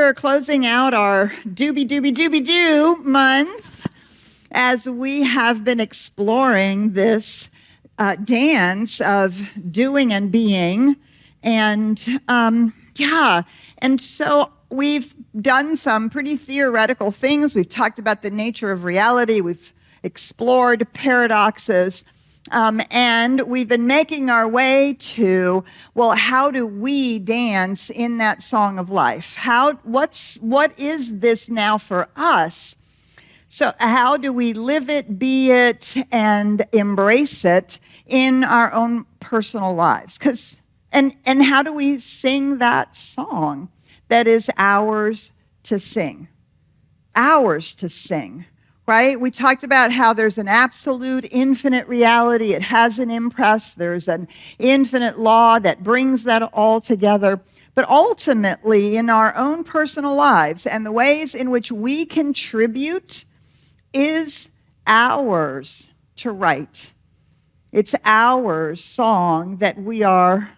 we're closing out our doobie-doobie-doobie-doo month as we have been exploring this dance of doing and being. And so we've done some pretty theoretical things. We've talked about the nature of reality. We've explored paradoxes. And we've been making our way to, well, how do we dance in that song of life? What is this now for us? So how do we live it, be it, and embrace it in our own personal lives? And how do we sing that song that is ours to sing? Ours to sing. Right? We talked about how there's an absolute infinite reality. It has an impress. There's an infinite law that brings that all together. But ultimately, in our own personal lives and the ways in which we contribute is ours to write. It's our song that we are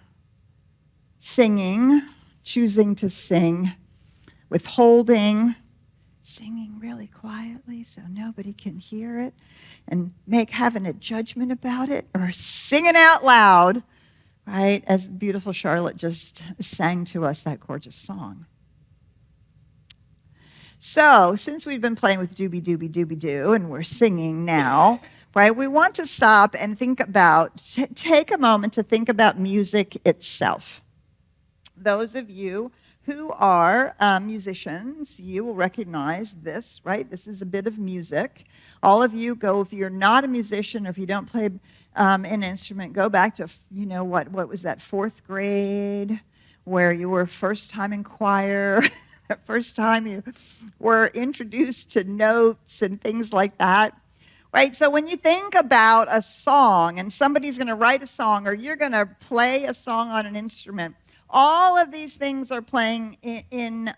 singing, choosing to sing, withholding, singing really quietly so nobody can hear it and having a judgment about it, or singing out loud, right, as beautiful Charlotte just sang to us that gorgeous song. So since we've been playing with doobie doobie doobie doo and we're singing now, right, we want to stop and take a moment to think about music itself. Those of you who are musicians, you will recognize this, right? This is a bit of music. All of you go, if you're not a musician or if you don't play an instrument, go back to, what was that, 4th grade, where you were first time in choir, the first time you were introduced to notes and things like that. Right, so when you think about a song and somebody's going to write a song or you're going to play a song on an instrument, all of these things are playing in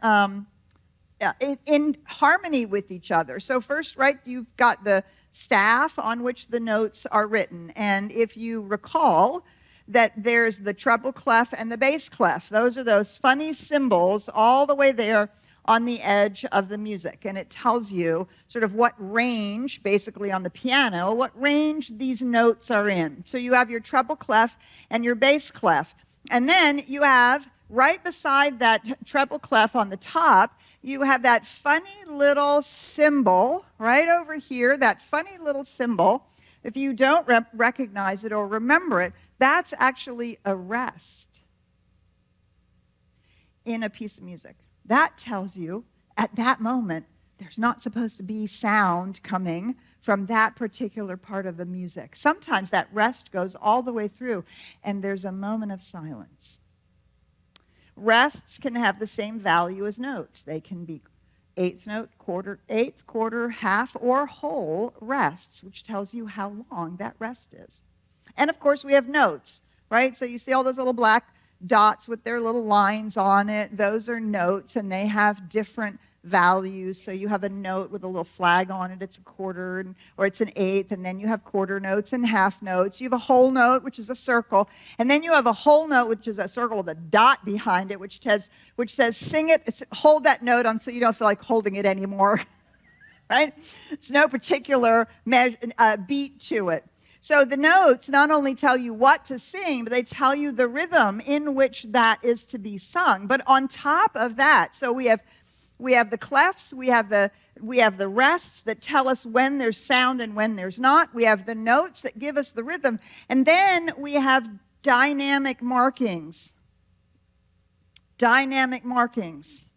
harmony with each other. So first, right, you've got the staff on which the notes are written. And if you recall that there's the treble clef and the bass clef, those are those funny symbols all the way there on the edge of the music. And it tells you sort of what range, basically on the piano, what range these notes are in. So you have your treble clef and your bass clef. And then you have, right beside that treble clef on the top, you have that funny little symbol right over here, that funny little symbol. If you don't recognize it or remember it, that's actually a rest in a piece of music. That tells you at that moment there's not supposed to be sound coming from that particular part of the music. Sometimes that rest goes all the way through, and there's a moment of silence. Rests can have the same value as notes. They can be eighth note, eighth, quarter, half, or whole rests, which tells you how long that rest is. And of course, we have notes, right? So you see all those little black dots with their little lines on it. Those are notes, and they have different values. So you have a note with a little flag on it. It's a quarter, or it's an eighth, and then you have quarter notes and half notes. You have a whole note, which is a circle, and then you have a whole note, which is a circle with a dot behind it, which says sing it, hold that note until you don't feel like holding it anymore. Right? It's no particular beat to it. So the notes not only tell you what to sing, but they tell you the rhythm in which that is to be sung. But on top of that, so we have the clefs, we have the rests that tell us when there's sound and when there's not. We have the notes that give us the rhythm. And then we have dynamic markings. Dynamic markings,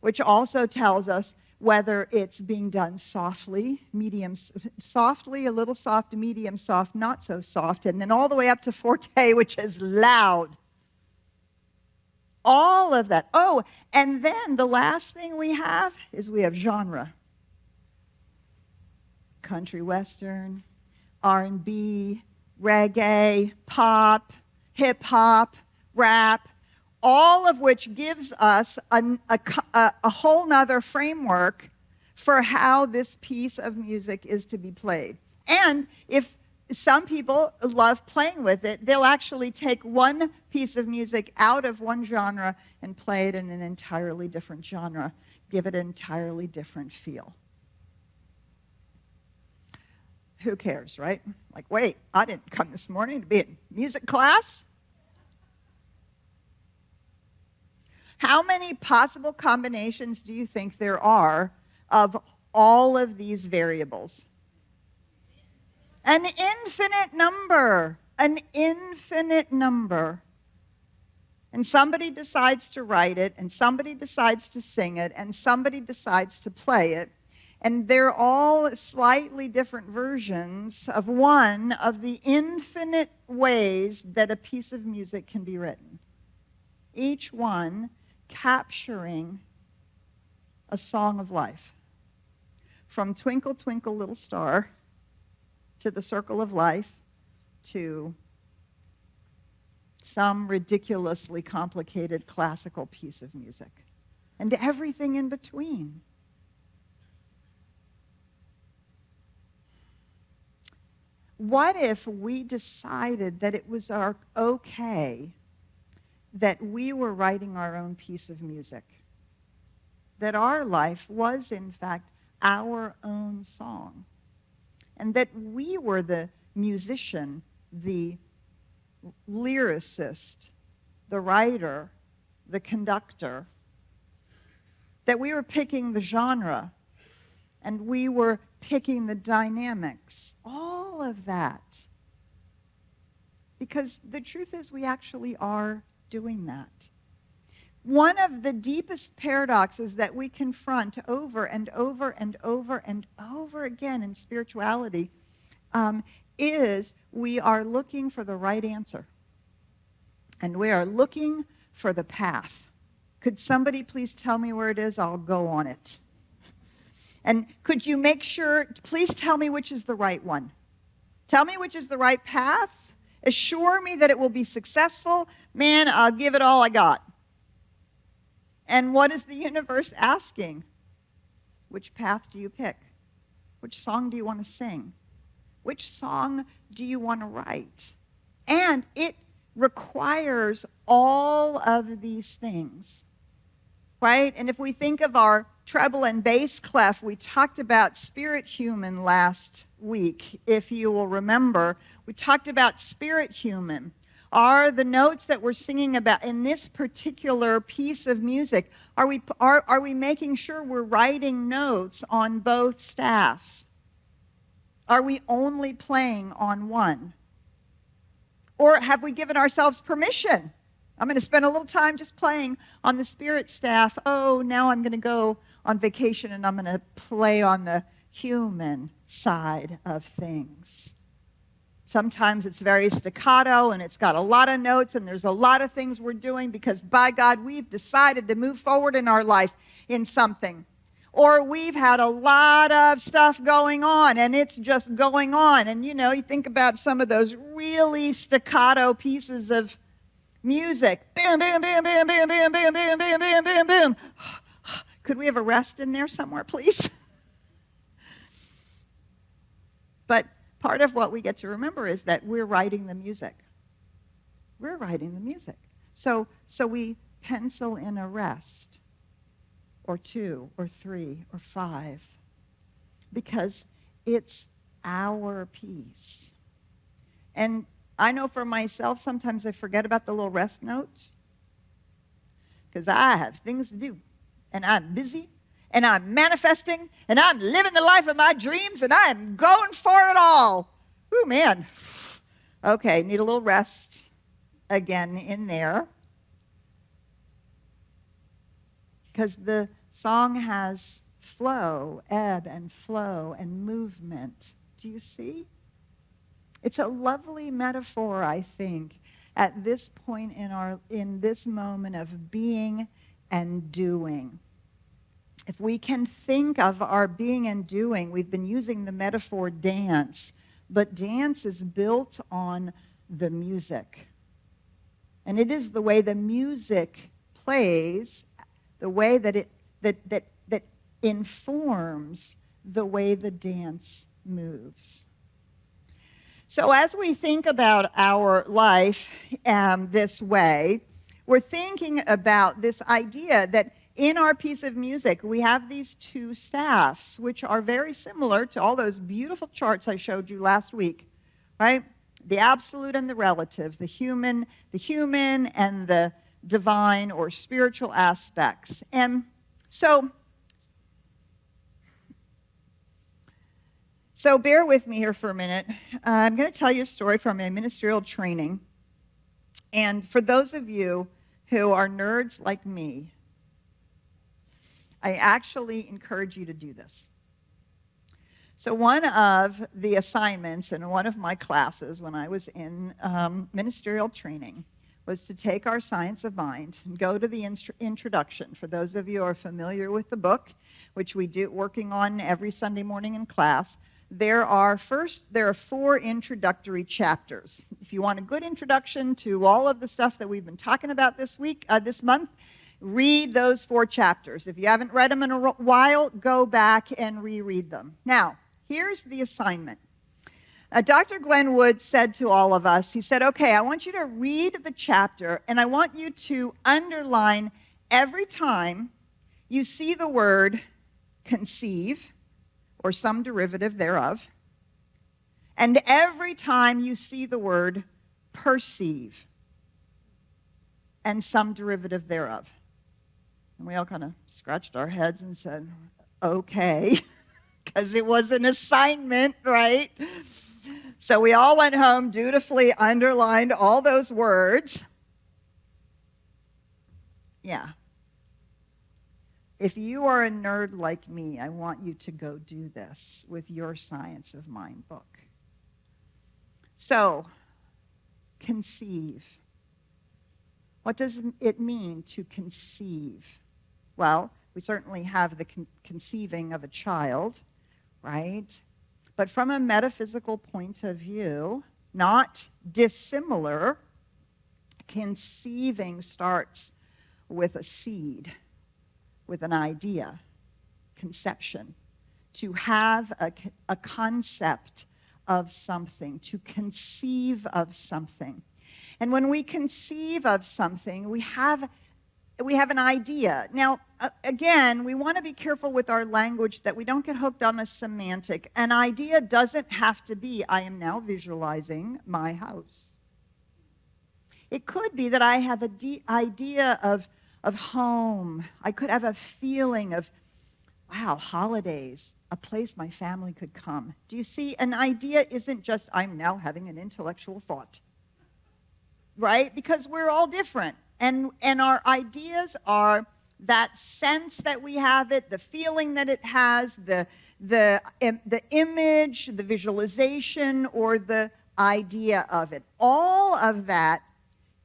which also tells us whether it's being done softly, a little soft, medium soft, not so soft, and then all the way up to forte, which is loud. All of that. Oh, and then the last thing we have genre. Country western, R&B, reggae, pop, hip hop, rap, all of which gives us a whole nother framework for how this piece of music is to be played. And if some people love playing with it. They'll actually take one piece of music out of one genre and play it in an entirely different genre, give it an entirely different feel. Who cares, right? Like, wait, I didn't come this morning to be in music class. How many possible combinations do you think there are of all of these variables? An infinite number. An infinite number. And somebody decides to write it, and somebody decides to sing it, and somebody decides to play it. And they're all slightly different versions of one of the infinite ways that a piece of music can be written. Each one capturing a song of life. From Twinkle, Twinkle, Little Star to The Circle of Life to some ridiculously complicated classical piece of music. And everything in between. What if we decided that it was okay that we were writing our own piece of music? That our life was, in fact, our own song. And that we were the musician, the lyricist, the writer, the conductor. That we were picking the genre, and we were picking the dynamics, all of that. Because the truth is, we actually are doing that. One of the deepest paradoxes that we confront over and over and over and over again in spirituality is we are looking for the right answer. And we are looking for the path. Could somebody please tell me where it is? I'll go on it. And could you make sure, please tell me which is the right one. Tell me which is the right path. Assure me that it will be successful. Man, I'll give it all I got. And what is the universe asking? Which path do you pick? Which song do you want to sing? Which song do you want to write? And it requires all of these things, right? And if we think of our treble and bass clef, we talked about spirit human last week, if you will remember. We talked about spirit human. Are the notes that we're singing about in this particular piece of music, are we making sure we're writing notes on both staffs? Are we only playing on one? Or have we given ourselves permission? I'm going to spend a little time just playing on the spirit staff. Oh, now I'm going to go on vacation and I'm going to play on the human side of things. Sometimes it's very staccato and it's got a lot of notes and there's a lot of things we're doing because, by God, we've decided to move forward in our life in something. Or we've had a lot of stuff going on and it's just going on. And, you think about some of those really staccato pieces of music. Boom, boom, boom, boom, boom, boom, boom, boom, boom, boom, boom, boom. Could we have a rest in there somewhere, please? But part of what we get to remember is that we're writing the music. We're writing the music. So we pencil in a rest, or 2, or 3, or 5, because it's our piece. And I know for myself, sometimes I forget about the little rest notes because I have things to do, and I'm busy, and I'm manifesting, and I'm living the life of my dreams, and I am going for it all. Ooh, man. Okay, need a little rest again in there because the song has flow, ebb and flow and movement. Do you see? It's a lovely metaphor, I think, at this point in this moment of being and doing. If we can think of our being and doing, we've been using the metaphor dance, but dance is built on the music. And it is the way the music plays, the way that that informs the way the dance moves. So as we think about our life this way, we're thinking about this idea that in our piece of music, we have these two staffs, which are very similar to all those beautiful charts I showed you last week, right? The absolute and the relative, the human and the divine or spiritual aspects. And so bear with me here for a minute. I'm going to tell you a story from my ministerial training. And for those of you who are nerds like me, I actually encourage you to do this. So one of the assignments in one of my classes when I was in ministerial training was to take our Science of Mind and go to the introduction. For those of you who are familiar with the book, which we do working on every Sunday morning in class, there are 4 introductory chapters. If you want a good introduction to all of the stuff that we've been talking about this month, read those 4 chapters. If you haven't read them in a while, go back and reread them. Now, here's the assignment. Dr. Glenn Wood said to all of us, he said, okay, I want you to read the chapter, and I want you to underline every time you see the word conceive, or some derivative thereof, and every time you see the word perceive, and some derivative thereof. And we all kind of scratched our heads and said, okay, because it was an assignment, right? So we all went home, dutifully underlined all those words. Yeah. If you are a nerd like me, I want you to go do this with your Science of Mind book. So, conceive. What does it mean to conceive? Well, we certainly have the conceiving of a child, right? But from a metaphysical point of view, not dissimilar, conceiving starts with a seed, with an idea, conception, to have a concept of something, to conceive of something. And when we conceive of something, we have an idea. Now, again, we want to be careful with our language that we don't get hooked on a semantic. An idea doesn't have to be, I am now visualizing my house. It could be that I have an idea of home. I could have a feeling of, wow, holidays, a place my family could come. Do you see? An idea isn't just, I'm now having an intellectual thought, right? Because we're all different. And our ideas are that sense that we have it, the feeling that it has, the image, the visualization, or the idea of it. All of that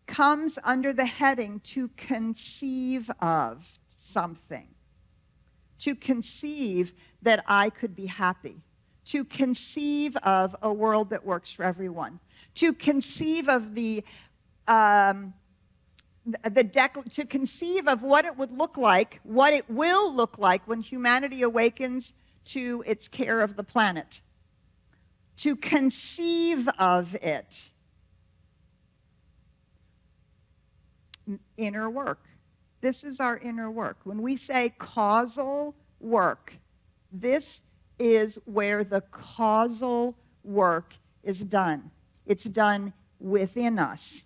comes under the heading to conceive of something. To conceive that I could be happy. To conceive of a world that works for everyone. To conceive of to conceive of what it would look like, what it will look like when humanity awakens to its care of the planet. To conceive of it. Inner work. This is our inner work. When we say causal work, this is where the causal work is done. It's done within us.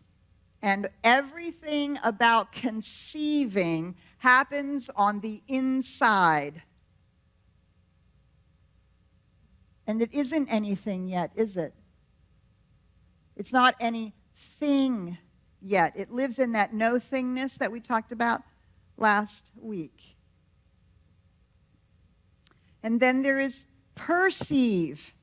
And everything about conceiving happens on the inside. And it isn't anything yet, is it? It's not anything yet. It lives in that no-thingness that we talked about last week. And then there is perceive,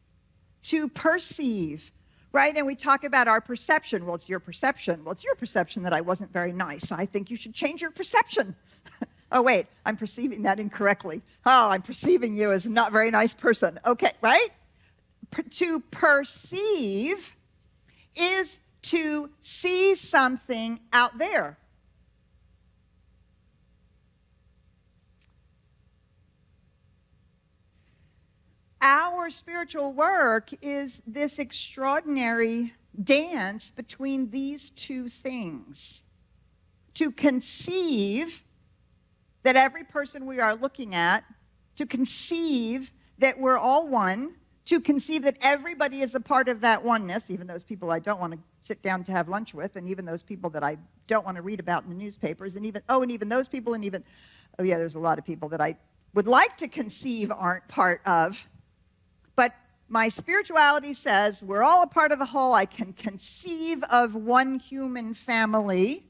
to perceive, right? And we talk about our perception. Well, it's your perception. Well, it's your perception that I wasn't very nice. I think you should change your perception. Oh, wait, I'm perceiving that incorrectly. Oh, I'm perceiving you as a not very nice person. Okay, right? To perceive is to see something out there. our spiritual work is this extraordinary dance between these two things. To conceive that every person we are looking at, to conceive that we're all one, to conceive that everybody is a part of that oneness, even those people I don't want to sit down to have lunch with, and even those people that I don't want to read about in the newspapers, and even those people, and even, oh yeah, there's a lot of people that I would like to conceive aren't part of. But my spirituality says we're all a part of the whole. I can conceive of one human family,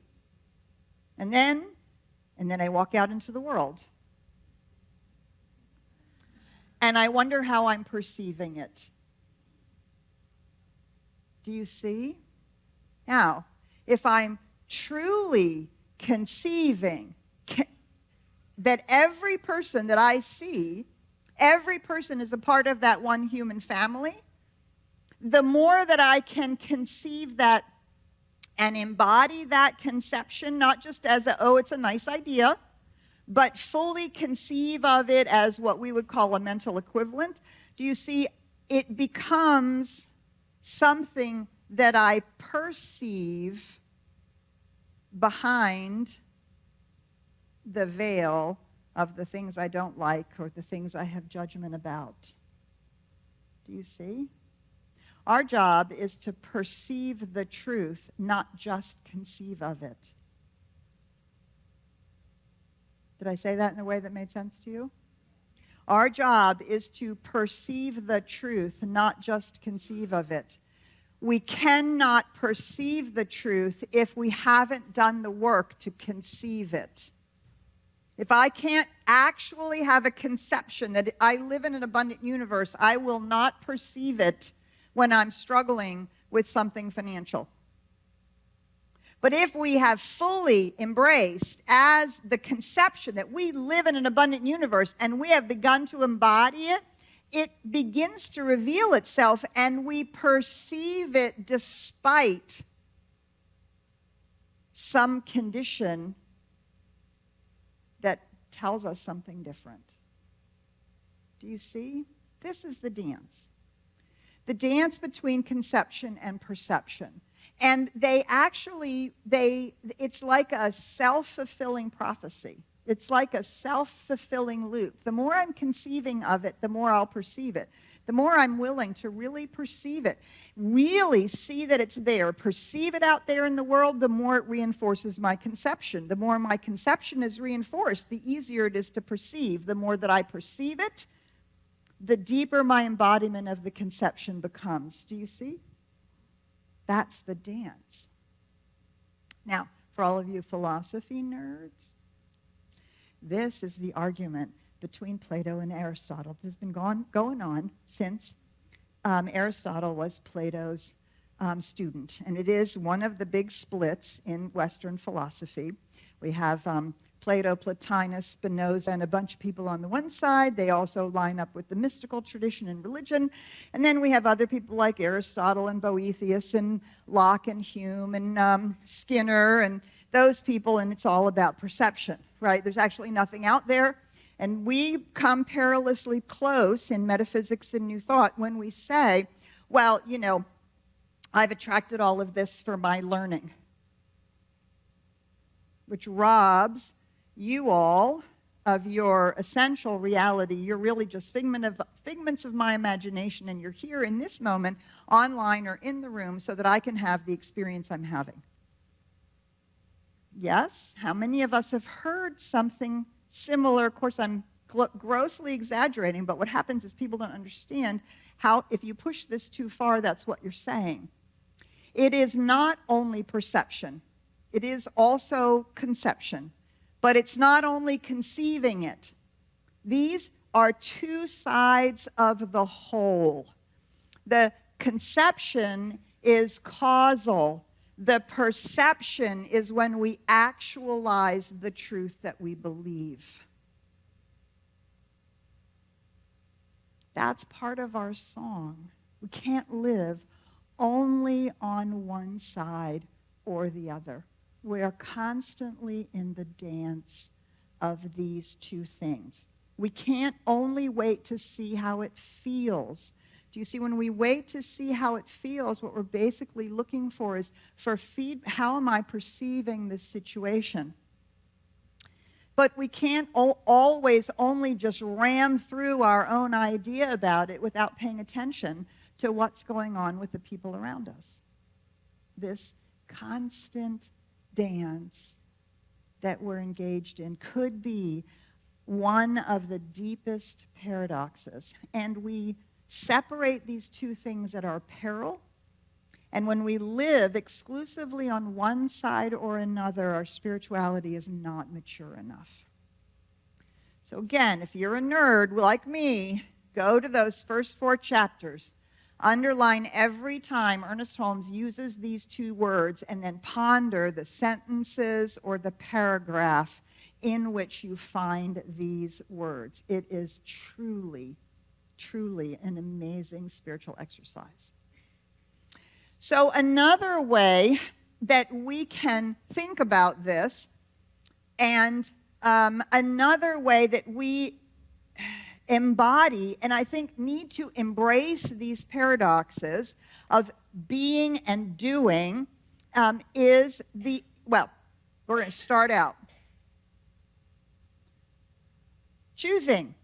and then I walk out into the world. And I wonder how I'm perceiving it. Do you see? Now, if I'm truly conceiving that every person that I see, every person is a part of that one human family, the more that I can conceive that and embody that conception, not just as it's a nice idea, but fully conceive of it as what we would call a mental equivalent, do you see, it becomes something that I perceive behind the veil of the things I don't like or the things I have judgment about. Do you see? Our job is to perceive the truth, not just conceive of it. Did I say that in a way that made sense to you? Our job is to perceive the truth, not just conceive of it. We cannot perceive the truth if we haven't done the work to conceive it. If I can't actually have a conception that I live in an abundant universe, I will not perceive it when I'm struggling with something financial. But if we have fully embraced as the conception that we live in an abundant universe and we have begun to embody it, it begins to reveal itself and we perceive it despite some condition that tells us something different. Do you see? This is the dance. The dance between conception and perception. And it's like a self-fulfilling prophecy. It's like a self-fulfilling loop. The more I'm conceiving of it, the more I'll perceive it. The more I'm willing to really perceive it, really see that it's there, perceive it out there in the world, the more it reinforces my conception. The more my conception is reinforced, the easier it is to perceive. The more that I perceive it, the deeper my embodiment of the conception becomes. Do you see? That's the dance. Now, for all of you philosophy nerds, this is the argument between Plato and Aristotle. This has been going on since Aristotle was Plato's student. And it is one of the big splits in Western philosophy. We have Plato, Plotinus, Spinoza, and a bunch of people on the one side. They also line up with the mystical tradition and religion. And then we have other people like Aristotle and Boethius and Locke and Hume and Skinner and those people, and it's all about perception, right? There's actually nothing out there. And we come perilously close in metaphysics and New Thought when we say, well, I've attracted all of this for my learning, which robs you all of your essential reality. You're really just figments of my imagination, and you're here in this moment, online or in the room, so that I can have the experience I'm having. Yes? How many of us have heard something similar? Of course, I'm grossly exaggerating, but what happens is people don't understand how, if you push this too far, that's what you're saying. It is not only perception. It is also conception. But it's not only conceiving it. These are two sides of the whole. The conception is causal. The perception is when we actualize the truth that we believe. That's part of our song. We can't live only on one side or the other. We are constantly in the dance of these two things. We can't only wait to see how it feels. Do you see, when we wait to see how it feels, what we're basically looking for is for feedback. How am I perceiving this situation? But we can't always only just ram through our own idea about it without paying attention to what's going on with the people around us. This constant dance that we're engaged in could be one of the deepest paradoxes. And we separate these two things at our peril. And when we live exclusively on one side or another, our spirituality is not mature enough. So again, if you're a nerd like me, go to those first 4 chapters. Underline every time Ernest Holmes uses these 2 words, and then ponder the sentences or the paragraph in which you find these words. It is truly, truly an amazing spiritual exercise. So another way that we can think about this, and another way that we embody, and I think need to embrace these paradoxes of being and doing, is we're going to start out. Choosing.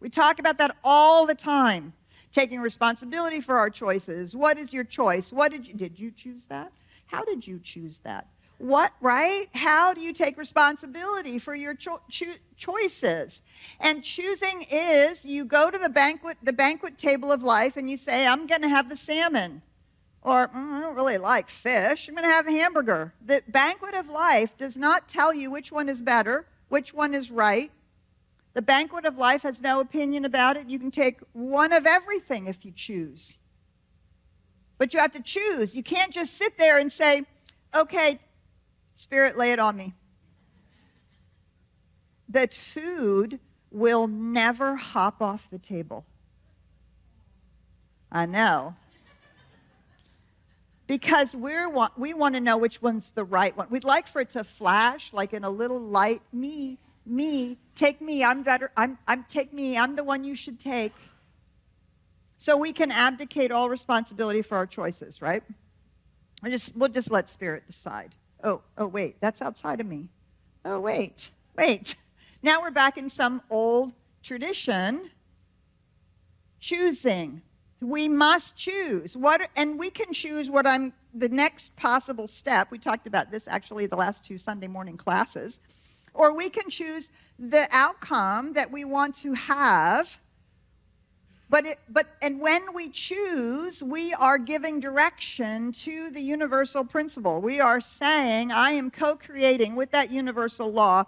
We talk about that all the time. Taking responsibility for our choices. What is your choice? Did you choose that? How did you choose that? What, right? How do you take responsibility for your choices? And choosing is, you go to the banquet table of life, and you say, I'm going to have the salmon. Or, I don't really like fish. I'm going to have the hamburger. The banquet of life does not tell you which one is better, which one is right. The banquet of life has no opinion about it. You can take one of everything if you choose. But you have to choose. You can't just sit there and say, okay, Spirit, lay it on me. That food will never hop off the table. I know. Because we want to know which one's the right one. We'd like for it to flash like in a little light, me, take me, I'm better, take me, I'm the one you should take. So we can abdicate all responsibility for our choices, right? We'll just let Spirit decide. Oh, wait, that's outside of me. Oh, wait. Now we're back in some old tradition. Choosing. We must choose. And we can choose the next possible step. We talked about this actually the last 2 Sunday morning classes. Or we can choose the outcome that we want to have. And when we choose, we are giving direction to the universal principle. We are saying, I am co-creating with that universal law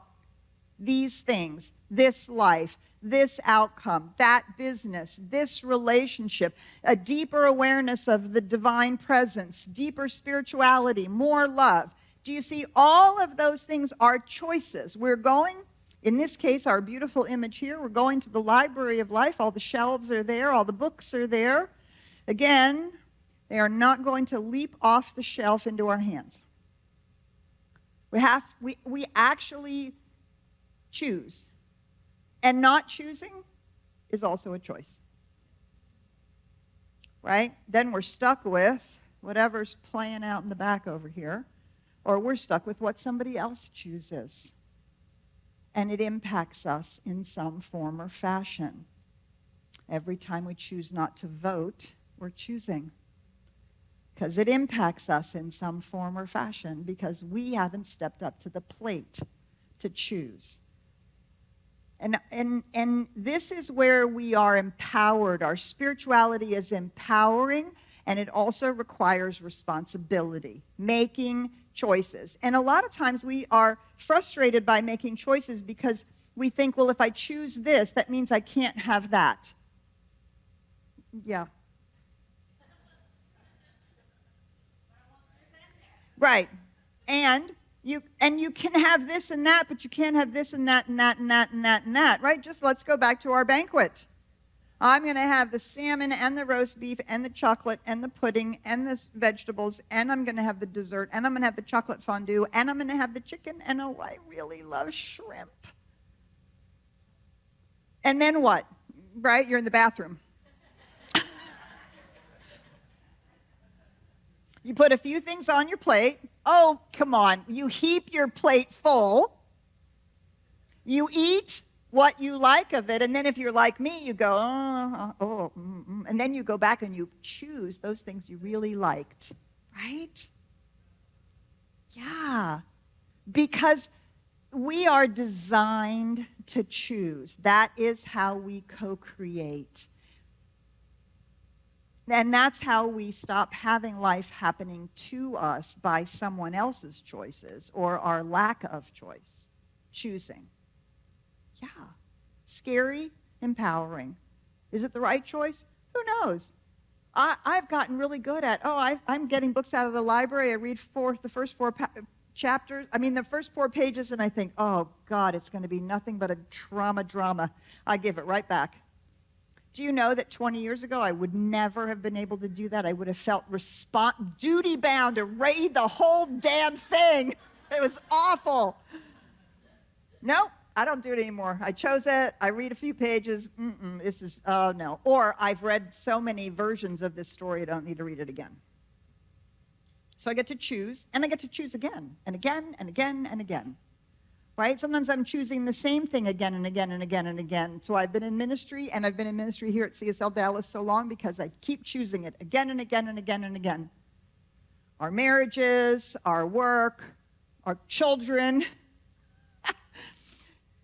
these things, this life, this outcome, that business, this relationship, a deeper awareness of the divine presence, deeper spirituality, more love. Do you see? All of those things are choices. We're going, in this case, our beautiful image here, we're going to the library of life. All the shelves are there. All the books are there. Again, they are not going to leap off the shelf into our hands. We actually choose. And not choosing is also a choice. Right? Then we're stuck with whatever's playing out in the back over here. Or we're stuck with what somebody else chooses. And it impacts us in some form or fashion. Every time we choose not to vote, we're choosing. Because it impacts us in some form or fashion because we haven't stepped up to the plate to choose. And this is where we are empowered. Our spirituality is empowering, and it also requires responsibility, making choices. And a lot of times we are frustrated by making choices because we think, well, if I choose this, that means I can't have that. Yeah. Right. And you can have this and that, but you can't have this and that and that and that and that and that, right? Just let's go back to our banquet. I'm going to have the salmon and the roast beef and the chocolate and the pudding and the vegetables, and I'm going to have the dessert, and I'm going to have the chocolate fondue, and I'm going to have the chicken, and oh, I really love shrimp. And then what? Right? You're in the bathroom. You put a few things on your plate. Oh, come on. You heap your plate full. You eat what you like of it. And then if you're like me, you go, and then you go back and you choose those things you really liked. Right? Yeah. Because we are designed to choose. That is how we co-create. And that's how we stop having life happening to us by someone else's choices or our lack of choice. Choosing. Yeah. Scary, empowering. Is it the right choice? Who knows? I've gotten really good at, I'm getting books out of the library. I read the first four the first 4 pages, and I think, oh, God, it's going to be nothing but a drama. I give it right back. Do you know that 20 years ago, I would never have been able to do that? I would have felt duty-bound to read the whole damn thing. It was awful. Nope, I don't do it anymore. I chose it. I read a few pages. No. Or I've read so many versions of this story, I don't need to read it again. So I get to choose, and I get to choose again, and again, and again, and again. Right? Sometimes I'm choosing the same thing again and again and again and again. So I've been in ministry, and I've been in ministry here at CSLDallas so long because I keep choosing it again and again and again and again. Our marriages, our work, our children.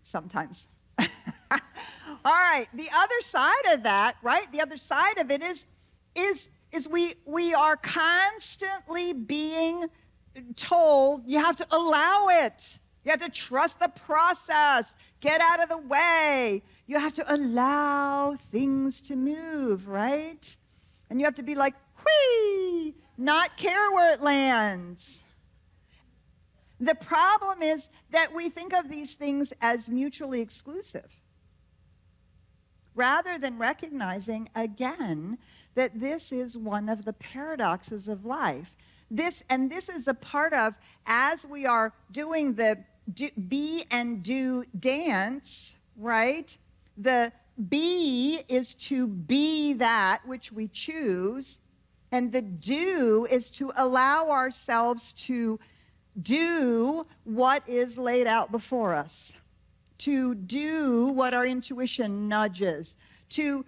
Sometimes. All right, the other side of that, right? The other side of it is we are constantly being told you have to allow it. You have to trust the process. Get out of the way. You have to allow things to move, right? And you have to be like, whee, not care where it lands. The problem is that we think of these things as mutually exclusive, rather than recognizing, again, that this is one of the paradoxes of life. This is a part of, as we are doing the be and do dance, right? The be is to be that which we choose, and the do is to allow ourselves to do what is laid out before us, to do what our intuition nudges, to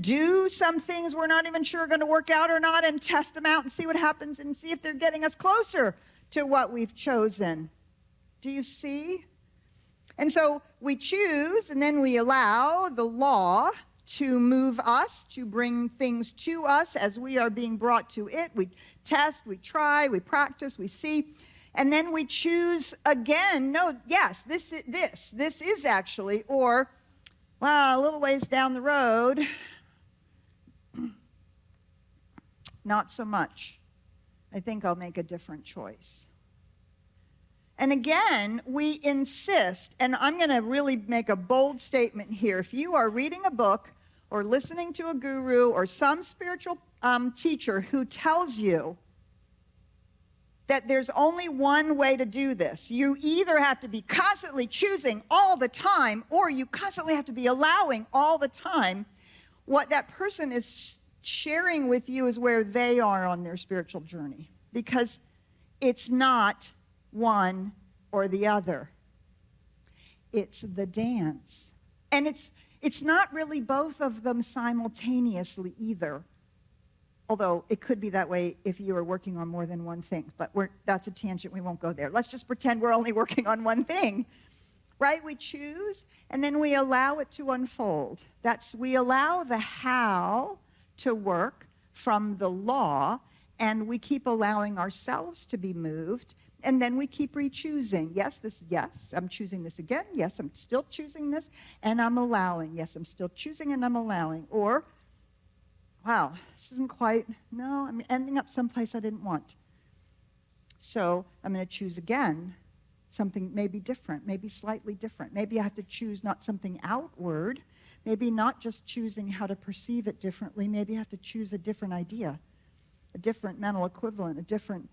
do some things we're not even sure are going to work out or not, and test them out and see what happens and see if they're getting us closer to what we've chosen. Do you see? And so we choose, and then we allow the law to move us, to bring things to us as we are being brought to it. We test, we try, we practice, we see. And then we choose again, no, yes, this is actually, or, well, a little ways down the road, not so much. I think I'll make a different choice. And again, we insist, and I'm going to really make a bold statement here. If you are reading a book or listening to a guru or some spiritual teacher who tells you that there's only one way to do this. You either have to be constantly choosing all the time, or you constantly have to be allowing all the time. What that person is sharing with you is where they are on their spiritual journey, because it's not one or the other. It's the dance. And it's not really both of them simultaneously either. Although it could be that way if you are working on more than one thing. But that's a tangent. We won't go there. Let's just pretend we're only working on one thing. Right? We choose, and then we allow it to unfold. We allow the how to work from the law, and we keep allowing ourselves to be moved, and then we keep re-choosing. Yes, I'm choosing this again. Yes, I'm still choosing this, and I'm allowing. Yes, I'm still choosing, and I'm allowing. Or, wow, this isn't quite, no, I'm ending up someplace I didn't want. So I'm going to choose again, something maybe different, maybe slightly different. Maybe I have to choose not something outward, maybe not just choosing how to perceive it differently, maybe I have to choose a different idea, a different mental equivalent, a different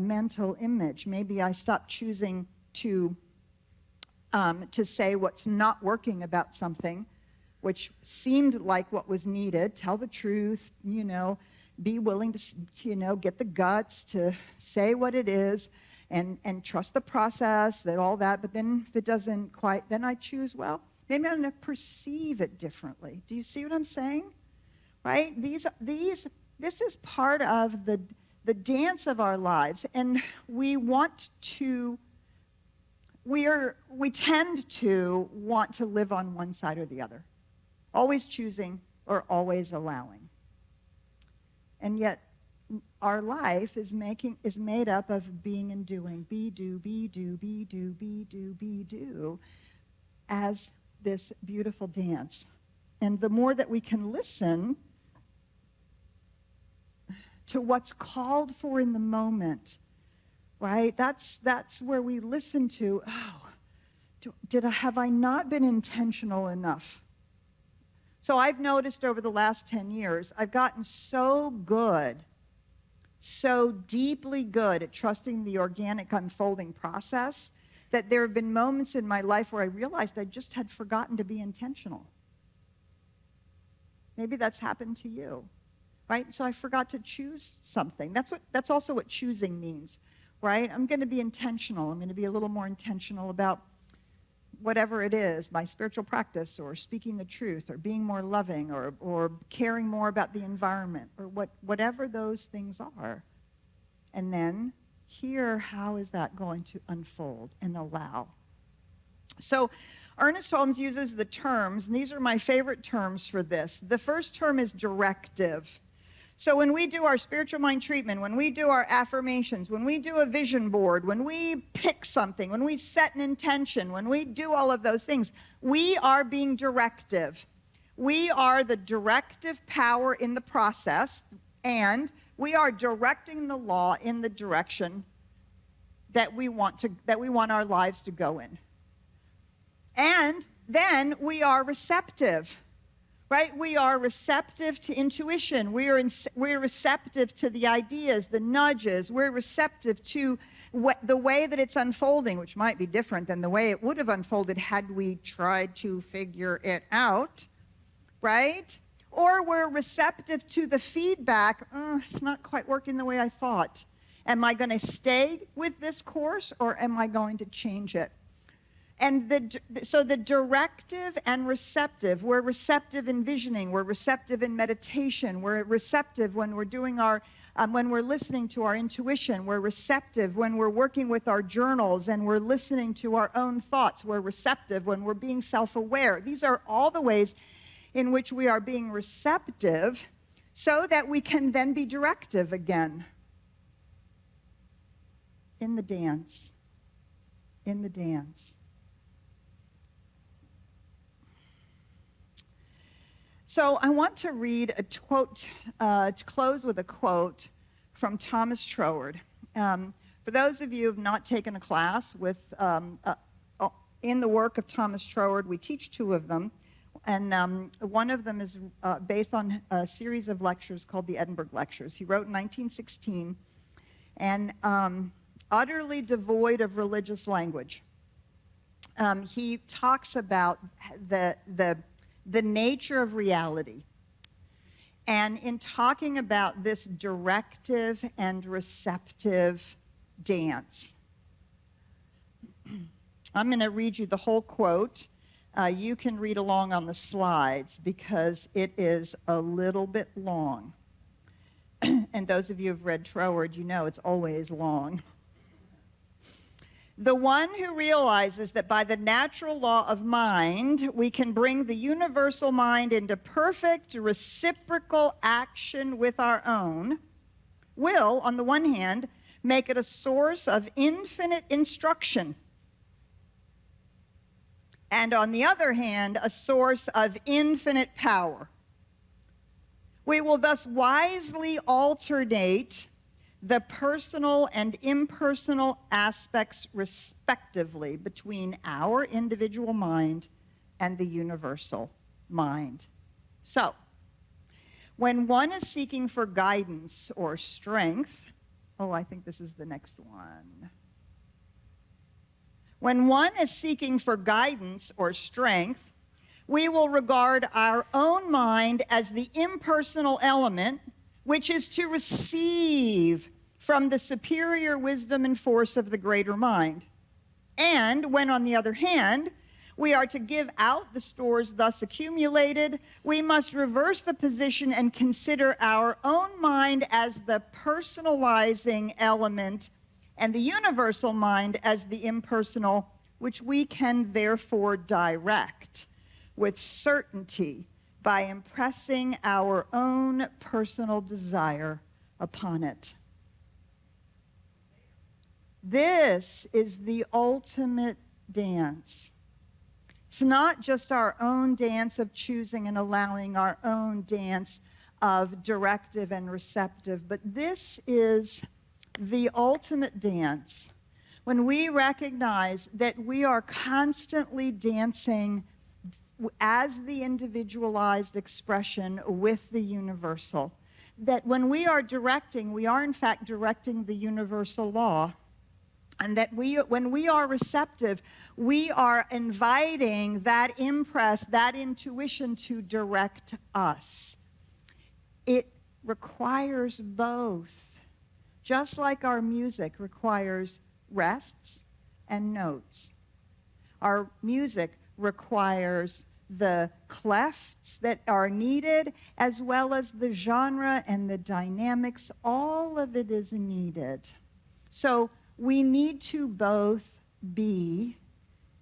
mental image. Maybe I stop choosing to say what's not working about something, which seemed like what was needed. Tell the truth, be willing to, get the guts to say what it is and trust the process, that all that. But then if it doesn't quite, then I choose, well, maybe I'm going to perceive it differently. Do you see what I'm saying? Right? This is part of the dance of our lives, and we tend to want to live on one side or the other, always choosing or always allowing. And yet our life is made up of being and doing, be, do, be, do, be, do, be, do, be, do, as this beautiful dance. And the more that we can listen to what's called for in the moment, right? That's where we listen to, have I not been intentional enough? So I've noticed over the last 10 years, I've gotten so good, so deeply good at trusting the organic unfolding process that there have been moments in my life where I realized I just had forgotten to be intentional. Maybe that's happened to you, right? So I forgot to choose something. That's also what choosing means, right? I'm going to be intentional. I'm going to be a little more intentional about whatever it is, my spiritual practice, or speaking the truth, or being more loving, or caring more about the environment, or whatever those things are. And then here, how is that going to unfold and allow? So Ernest Holmes uses the terms, and these are my favorite terms for this. The first term is directive. So when we do our spiritual mind treatment, when we do our affirmations, when we do a vision board, when we pick something, when we set an intention, when we do all of those things, we are being directive. We are the directive power in the process, and we are directing the law in the direction that we want our lives to go in. And then we are receptive. Right? We are receptive to intuition. We're receptive to the ideas, the nudges. We're receptive to the way that it's unfolding, which might be different than the way it would have unfolded had we tried to figure it out, right? Or we're receptive to the feedback. It's not quite working the way I thought. Am I going to stay with this course, or am I going to change it? And so the directive and receptive, we're receptive in visioning, we're receptive in meditation, we're receptive when we're doing when we're listening to our intuition, we're receptive when we're working with our journals and we're listening to our own thoughts, we're receptive when we're being self-aware. These are all the ways in which we are being receptive so that we can then be directive again. In the dance. In the dance. So I want to read a quote, to close with a quote from Thomas Troward. For those of you who have not taken a class in the work of Thomas Troward, we teach two of them. And one of them is based on a series of lectures called the Edinburgh Lectures. He wrote in 1916, and utterly devoid of religious language. He talks about the nature of reality. And in talking about this directive and receptive dance, I'm going to read you the whole quote. You can read along on the slides because it is a little bit long. And those of you who've read Troward, you know it's always long. The one who realizes that by the natural law of mind, we can bring the universal mind into perfect reciprocal action with our own, will, on the one hand, make it a source of infinite instruction, and on the other hand, a source of infinite power. We will thus wisely alternate the personal and impersonal aspects respectively between our individual mind and the universal mind. So, when one is seeking for guidance or strength, I think this is the next one. When one is seeking for guidance or strength, We will regard our own mind as the impersonal element, which is to receive from the superior wisdom and force of the greater mind. And when, on the other hand, we are to give out the stores thus accumulated, we must reverse the position and consider our own mind as the personalizing element and the universal mind as the impersonal, which we can therefore direct with certainty by impressing our own personal desire upon it. This is the ultimate dance. It's not just our own dance of choosing and allowing, our own dance of directive and receptive, but this is the ultimate dance when we recognize that we are constantly dancing as the individualized expression with the universal. That when we are directing, we are in fact directing the universal law. And that when we are receptive, we are inviting that impress, that intuition to direct us. It requires both. Just like our music requires rests and notes. Our music requires the clefts that are needed, as well as the genre and the dynamics. All of it is needed. So we need to both be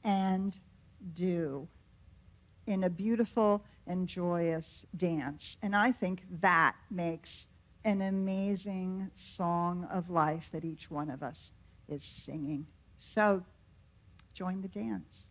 and do in a beautiful and joyous dance. And I think that makes an amazing song of life that each one of us is singing. So join the dance.